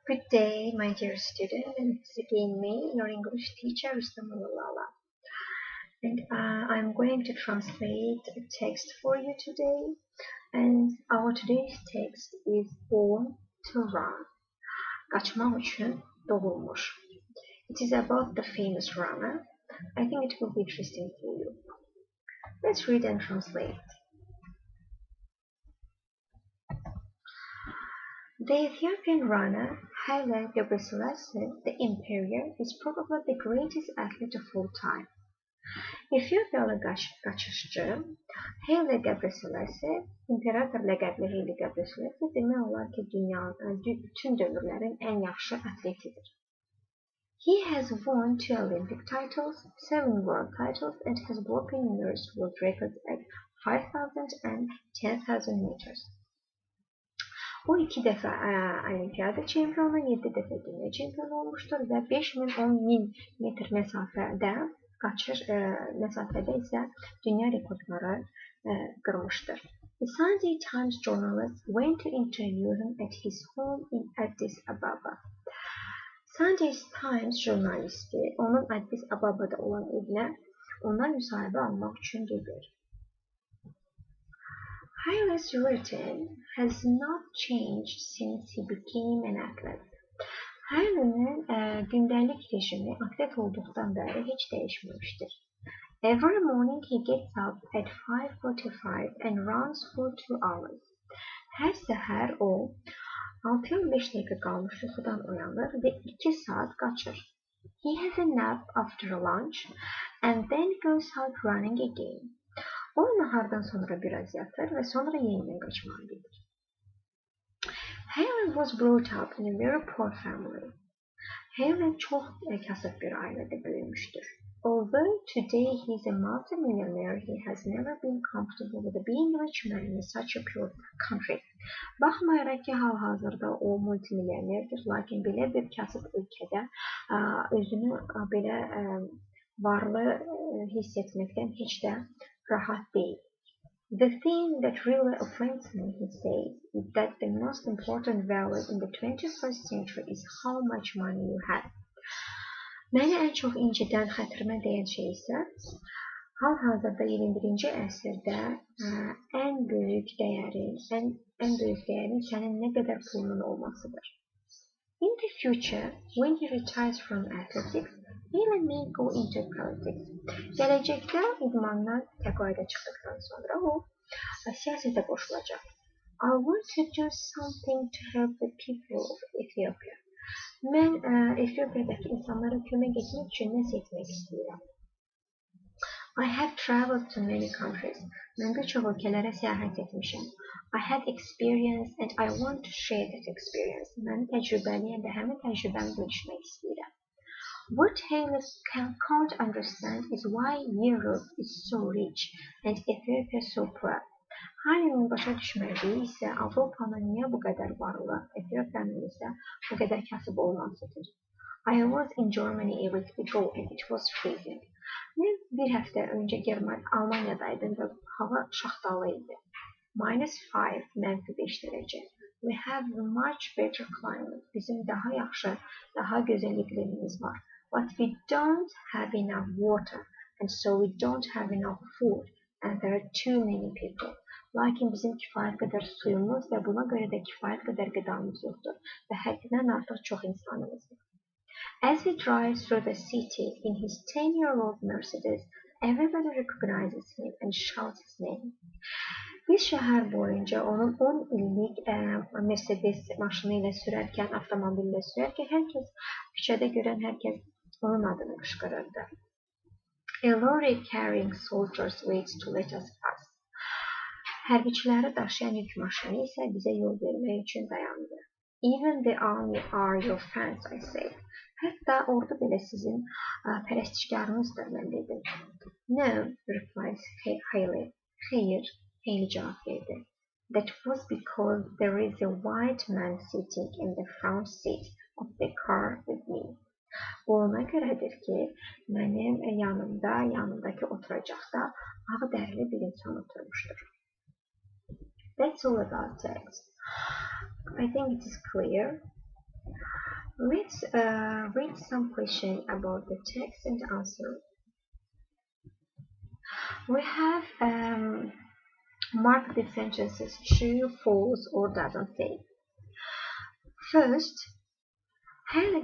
Good day, my dear student, and it's again me, your English teacher, Lala. And I'm going to translate a text for you today. And our today's text is Born to Run. Kaçmak için doğulmuş. It is about the famous runner. I think it will be interesting for you. Let's read and translate. The Ethiopian runner Haile Gebrselassie, the Imperial, is probably the greatest athlete of all time. Etiyopyalı qaçışçı Haile Gebrselassie, imperator ləqəbli Haile Gebrselassie demək olar ki, dünyanın bütün dövrlərin ən yaxşı atletidir. He has won 2 Olympic titles, 7 world titles, and has broken numerous world records at 5,000 and 10,000 meters. O 2 dəfə olimpiyada çempionu, 7 dəfə dünya çempionu olmuşdur və 5.000-10.000 metr məsafədə isə dünya rekordları qırmışdır. The Sunday Times journalist went to interview him at his home in Addis Ababa. Sunday Times jurnalisti onun Addis Ababa'da olan evinə ondan müsahibə almaq üçün gedir. Haile's routine has not changed since he became an athlete. Haile'nin gündəlik rejimi atlet olduqdan bəri heç dəyişməmişdir. Every morning he gets up at 5:45 and runs for 2 hours. Hər səhər o 6-5 dəqiqə qalmış yuxudan oyanır və 2 saat qaçır. He has a nap after lunch and then goes out running again. O nahardan sonra biraz yatır və sonra yenidən qaçmağa gedir. Haile was brought up in a very poor family. Haile çox kasıb bir ailədə böyümüşdür. Although today he is a multi-millionaire, he has never been comfortable with being a rich man in such a poor country. Baxmayaraq ki, hal-hazırda o multimilyonerdir, lakin belə bir kasıb ölkədə özünü belə varlı hiss etməkdən heç də rahat değil. The thing that really offends me, he says, is that the most important value in the 21st century is how much money you have. Məni ən çox incidən, xətrimə dəyən şey isə hal-hazırda 21-ci əsrdə ən böyük dəyərin sənin nə qədər pulunun olmasıdır. In the future, when he retires from athletics, he may go into politics. Gələcəkdə idmandan təqaüdə çıxdıqdan sonra o siyasətə qoşulacaq. I want to do something to help the people of Ethiopia. Mən Efiopiyadakı insanlara kömək etmək üçün nəsə etmək istəyirəm. I have traveled to many countries. Mən bir çox ölkələrə səyahət etmişəm. I have experience and I want to share that experience. Mən təcrübəliyəm və həmin təcrübəmi bölüşmək istəyirəm. What Haile can't understand is why Europe is so rich and Ethiopia so poor. Haile'nin başa düşmədiyi isə Avropanın niyə bu qədər varlı, Etiopiyanın isə bu qədər kasıb olmasıdır. I was in Germany a week ago and it was freezing. Mən bir həftə öncə Almaniyadaydım və hava şaxtalı idi. -5, -5 dərəcə. We have a much better climate. Bizim daha yaxşı, daha gözəl iqlimimiz var. But we don't have enough water and so we don't have enough food and there are too many people. Lakin bizim kifayət qədər suyumuz və buna görə də kifayət qədər qidamız yoxdur və həddindən artıq çox insanımız var. As he drives through the city in his 10-year-old Mercedes, everybody recognizes him and shouts his name. Biz şəhər boyunca onun 10 illik Mercedes maşını ilə sürərkən, avtomobillə sürərkən küçədə görən hər kəs onun adını qışqırırdı. A lorry carrying soldiers waits to let us pass. Hərbiçiləri daşıyan yük maşını isə bizə yol vermək üçün dayandı. Even the army are your fans, I say. Hətta ordu belə sizin pərəstişkarınızdır, mən dedim. No, replies Haile. Xeyr, Haile cavab verdi. That was because there is a white man sitting in the front seat of the car with me. Bu ona görədir ki, mənim yanımdakı oturacaqda ağ dərili bir insan oturmuşdur. That's all about text. I think it is clear. Let's read some questions about the text and answer. We have mark the sentences true, false, or doesn't say. First, Haile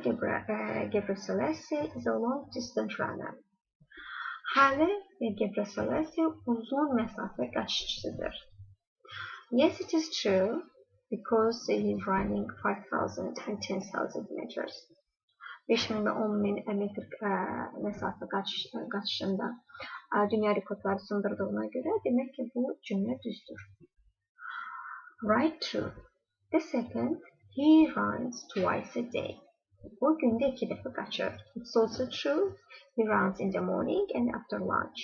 Gebrselassie is a long-distance runner. Haile Gebrselassie uzun mesafe qaççısıdır. Yes, it is true because he is running 5,000 and 10,000 meters. 5.000 ve 10.000 metr mesafe qaçışında dünya rekordları sındırdığına göre demek ki bu cümle düzdür. Right true. The second, he runs twice a day. O günde 2 defa qaçır. It's also true. He runs in the morning and after lunch.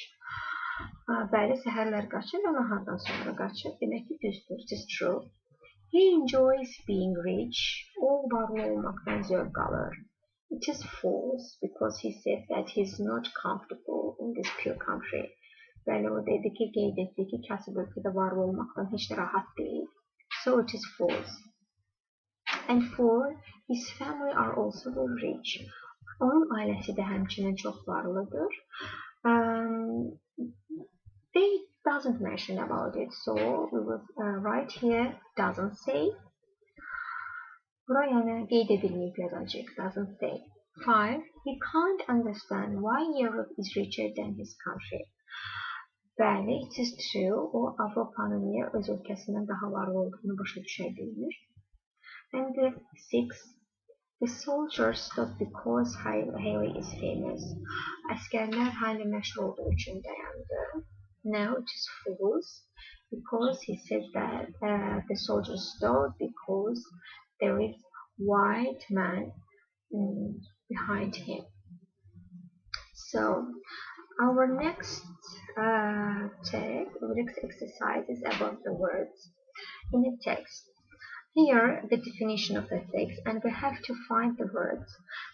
Bəli, səhərlər qaçır və nahardan sonra qaçır. Demək ki, düzdür. It is true. He enjoys being rich. O varlı olmaqdan zövq alır. It is false because he said that he is not comfortable in this poor country. Bəli, o dedi ki, qeyd etdi ki, kasıb ölkədə varlı olmaqdan heç də rahat deyil. So it is false. And four, his family are also very rich. Onun ailəsi də həmçinin çox varlıdır. They doesn't mention about it, so we will write here doesn't say. Bura yəni qeyd edilməyib yazacaq, doesn't say. 5. He can't understand why Europe is richer than his country. Bəli, it is true. O Avropanın niyə öz ölkəsindən daha varlı olduğunu başa düşə bilmir. And 6. The soldiers stopped because Haile is famous. Əsgərlər Haile məşhur olduğu üçün dayandı. No, it is false because he said that the soldiers stopped because there is white man behind him. So our next next exercise is about the words in the text. Here the definition of the text and we have to find the words.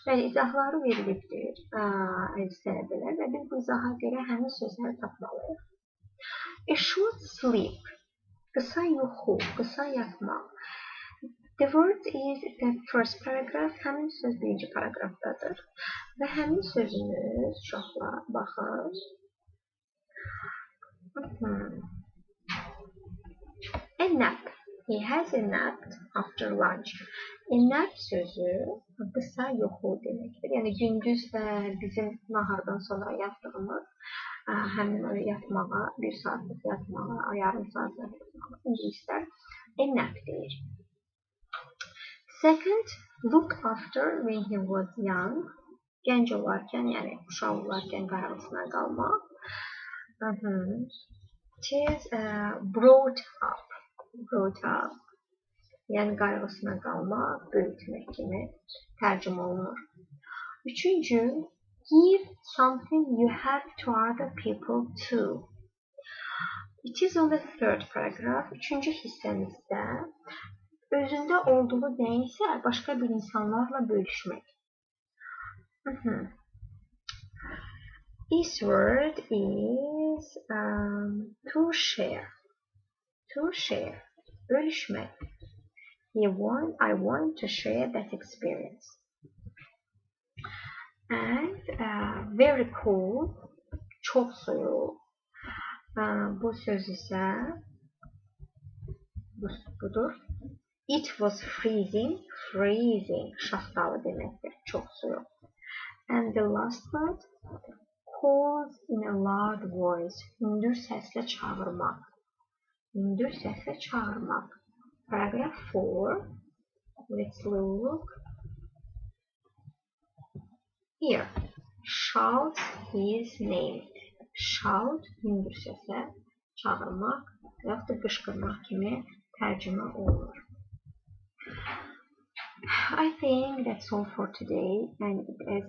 Bəli, izahları verilibdir əzbərlər və biz bu izaha görə həmin sözləri tapmalıyıq. A short sleep, qısa yuxu, qısa yatmaq. The word is the first paragraph, həmin söz birinci paragrafdadır. Və həmin sözümüz uşaqlar, baxın. A nap. He has a nap after lunch. A nap sözü qısa yuxu deməkdir. Yəni gündüz bizim nahardan sonra yatdığımız həmin yatmağa, 1 saatlıq yatmağa, yarım saatlıq yatmağa ingilislər a nap deyir. Second, look after when he was young. Gənc olarkən, yəni uşaq olarkən qayğısına qalmaq. It is brought up. Yəni qayğısına qalmaq, böyütmək kimi tərcümə olunur. Üçüncü, give something you have to other people too. It is on the third paragraph. Üçüncü hissəmizdə özündə olduğu nəysə başqa bir insanlarla bölüşmək. This word is to share. To share. Bölüşmek. I want to share that experience. And very cool. Çok soğuk. Bu söz ise budur. It was freezing. Freezing. Şahtalı demektir. Çok soğuk. And the last word. Calls in a loud voice. Hündür sesle çağırmak. Hündür sesle çağırmak. Paragraph 4. Let's look. Here. Shout his name. Shout hündür sesle çağırmak yaxud da qışqırmaq kimi tərcümə olunur. I think that's all for today, and it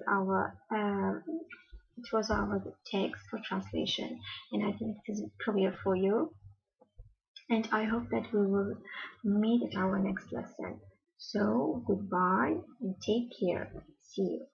was our text for translation, and I think it is clear for you. And I hope that we will meet at our next lesson. So goodbye and take care. See you.